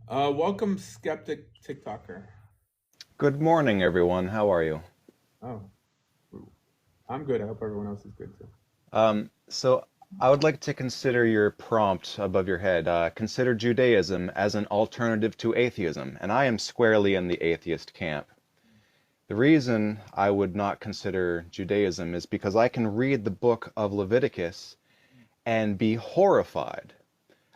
Welcome, skeptic TikToker. Good morning, everyone. How are you? Oh, I'm good. I hope everyone else is good too. So I would like to consider your prompt above your head. Consider Judaism as an alternative to atheism, and I am squarely in the atheist camp. The reason I would not consider Judaism is because I can read the book of Leviticus and be horrified.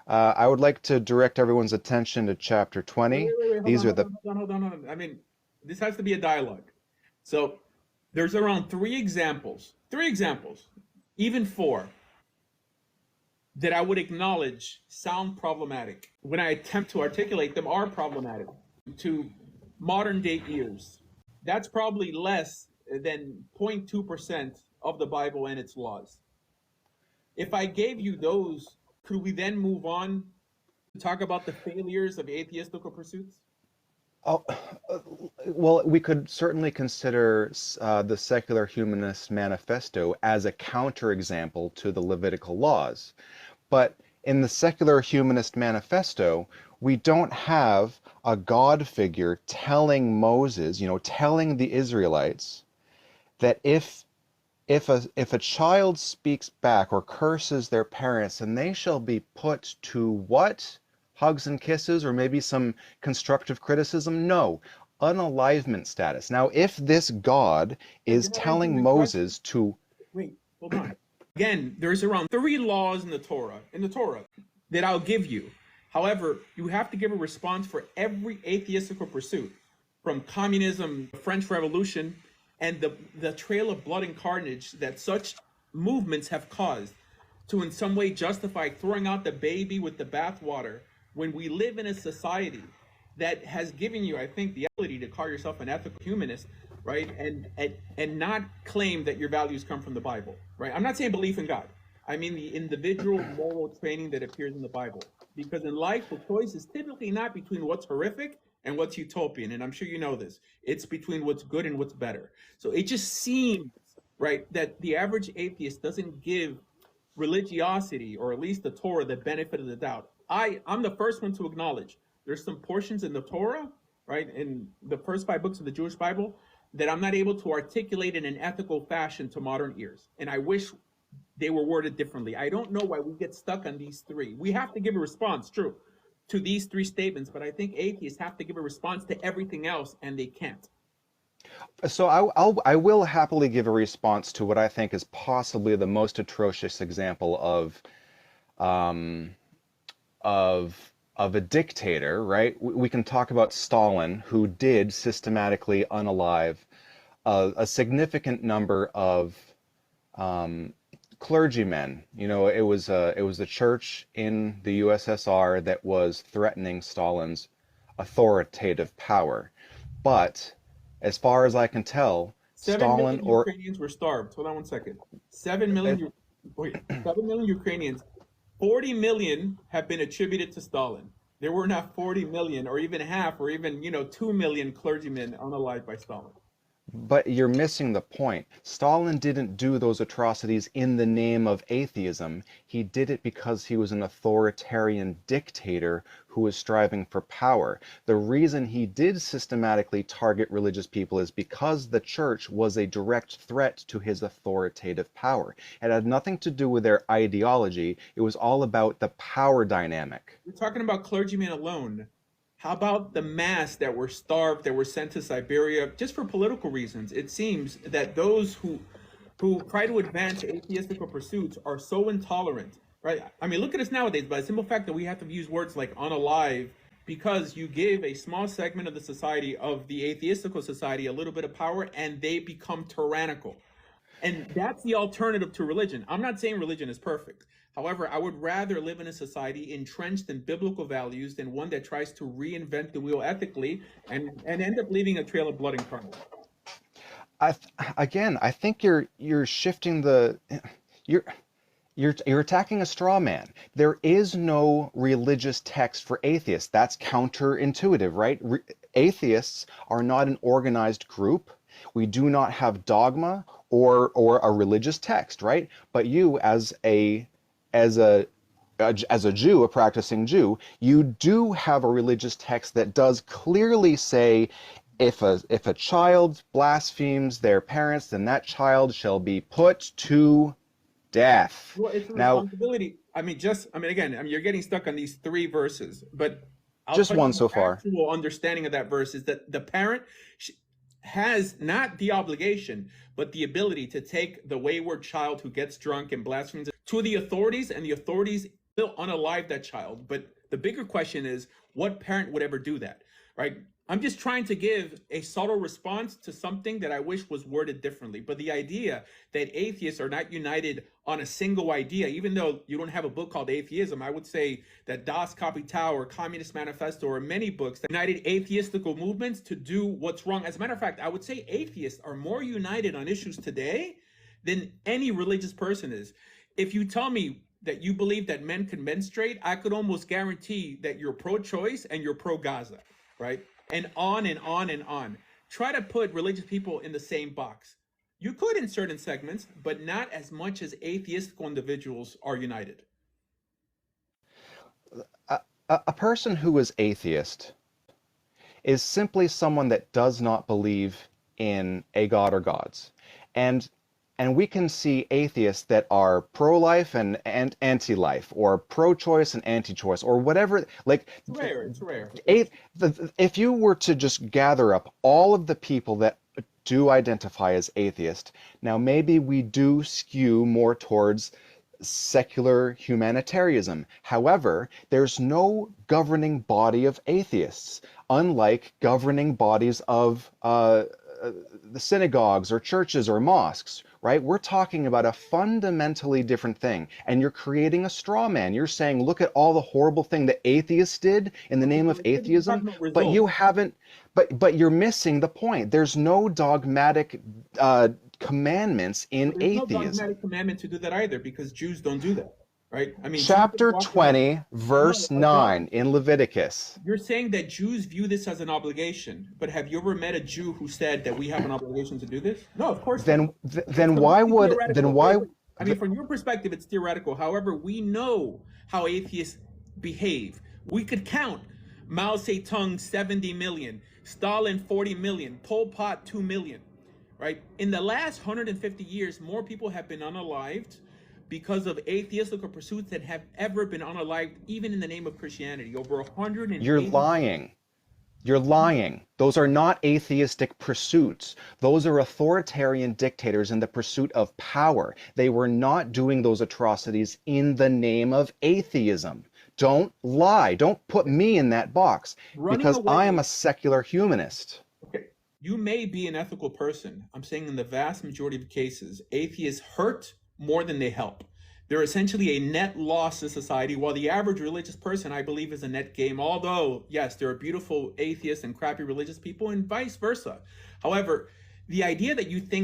I would like to direct everyone's attention to chapter Wait, 20. wait, wait, wait. Hold on, These are hold the on, hold on, hold on, hold on. I mean, this has to be a dialogue. So there's around three examples, even four, that I would acknowledge sound problematic. When I attempt to articulate them, are problematic to modern day ears. That's probably less than 0.2% of the Bible and its laws. If I gave you those, could we then move on to talk about the failures of atheistical pursuits? Oh, well, we could certainly consider the Secular Humanist Manifesto as a counterexample to the Levitical laws. But in the Secular Humanist Manifesto, we don't have a God figure telling Moses, telling the Israelites that if a child speaks back or curses their parents, then they shall be put to what? Hugs and kisses, or maybe some constructive criticism? No, unalivement status. Now, if this God But is you're not answering telling my question. Moses to, Wait, hold on. Again, there's around three laws in the Torah that I'll give you. However, you have to give a response for every atheistical pursuit, from communism, the French Revolution, and the trail of blood and carnage that such movements have caused, to in some way justify throwing out the baby with the bathwater when we live in a society that has given you, I think, the ability to call yourself an ethical humanist, right? And not claim that your values come from the Bible, right? I'm not saying belief in God. I mean the individual moral training that appears in the Bible. Because in life, the choice is typically not between what's horrific and what's utopian. And I'm sure you know this. It's between what's good and what's better. So it just seems, right, that the average atheist doesn't give religiosity, or at least the Torah, the benefit of the doubt. I'm the first one to acknowledge there's some portions in the Torah, right, in the first five books of the Jewish Bible, that I'm not able to articulate in an ethical fashion to modern ears. And I wish they were worded differently. I don't know why we get stuck on these three. We have to give a response, true, to these three statements, but I think atheists have to give a response to everything else, and they can't. so I will happily give a response to what I think is possibly the most atrocious example um, of a dictator, right? We can talk about Stalin, who did systematically unalive a significant number of um, clergymen. It was the church in the USSR that was threatening Stalin's authoritative power. But as far as I can tell, Seven Stalin million or Ukrainians were starved. Hold on one second. 7 million. Wait, 7 million Ukrainians. 40 million have been attributed to Stalin. There were not 40 million, or even half, or even 2 million clergymen unalived by Stalin. But you're missing the point. Stalin didn't do those atrocities in the name of atheism. He did it because he was an authoritarian dictator who was striving for power. The reason he did systematically target religious people is because the church was a direct threat to his authoritative power. It had nothing to do with their ideology. It was all about the power dynamic. We're talking about clergymen alone. How about the mass that were starved, that were sent to Siberia just for political reasons? It seems that those who try to advance atheistical pursuits are so intolerant, right? I mean, look at us nowadays. By the simple fact that we have to use words like unalive, because you give a small segment of the society, of the atheistical society, a little bit of power, and they become tyrannical. And that's the alternative to religion. I'm not saying religion is perfect. However, I would rather live in a society entrenched in biblical values than one that tries to reinvent the wheel ethically and end up leaving a trail of blood and carnage. Again, I think you're shifting the you're you're attacking a straw man. There is no religious text for atheists. That's counterintuitive, right? Atheists are not an organized group. We do not have dogma or a religious text, right? But you as a as a Jew, a practicing Jew, you do have a religious text that does clearly say, if a child blasphemes their parents, then that child shall be put to death. Well, it's a Now, responsibility. Again, you're getting stuck on these three verses, but I'll just tell you one the so far. actual understanding of that verse is that the parent has not the obligation, but the ability to take the wayward child who gets drunk and blasphemes to the authorities, and the authorities will unalive that child. But the bigger question is, what parent would ever do that, right? I'm just trying to give a subtle response to something that I wish was worded differently. But the idea that atheists are not united on a single idea, even though you don't have a book called Atheism, I would say that Das Kapital or Communist Manifesto or many books that united atheistical movements to do what's wrong. As a matter of fact, I would say atheists are more united on issues today than any religious person is. If you tell me that you believe that men can menstruate, I could almost guarantee that you're pro-choice and you're pro-Gaza, right? And on and on and on. Try to put religious people in the same box. You could in certain segments, but not as much as atheistical individuals are united. A person who is atheist is simply someone that does not believe in a god or gods. And we can see atheists that are pro-life and anti-life, or pro-choice and anti-choice, or whatever. Like, It's rare. If you were to just gather up all of the people that do identify as atheist, now maybe we do skew more towards secular humanitarianism. However, there's no governing body of atheists, unlike governing bodies of the synagogues or churches or mosques, right? We're talking about a fundamentally different thing. And you're creating a straw man. You're saying, look at all the horrible thing that atheists did in the name of atheism, but you haven't, but you're missing the point. There's no dogmatic commandments in atheism. There's no dogmatic commandment to do that either, because Jews don't do that, right? Chapter 20, verse 9 in Leviticus. You're saying that Jews view this as an obligation, but have you ever met a Jew who said that we have an obligation to do this? No, of course not. Then why would, then why? From your perspective, it's theoretical. However, we know how atheists behave. We could count Mao Zedong 70 million, Stalin 40 million, Pol Pot 2 million, right? In the last 150 years, more people have been unalived because of atheistical pursuits that have ever been unalived, even in the name of Christianity. Over 180. You're lying. You're lying. Those are not atheistic pursuits. Those are authoritarian dictators in the pursuit of power. They were not doing those atrocities in the name of atheism. Don't lie. Don't put me in that box, because I am a secular humanist. Okay. You may be an ethical person. I'm saying in the vast majority of cases, atheists hurt more than they help. They're essentially a net loss to society, while the average religious person, I believe, is a net gain. Although, yes, there are beautiful atheists and crappy religious people, and vice versa. However, the idea that you think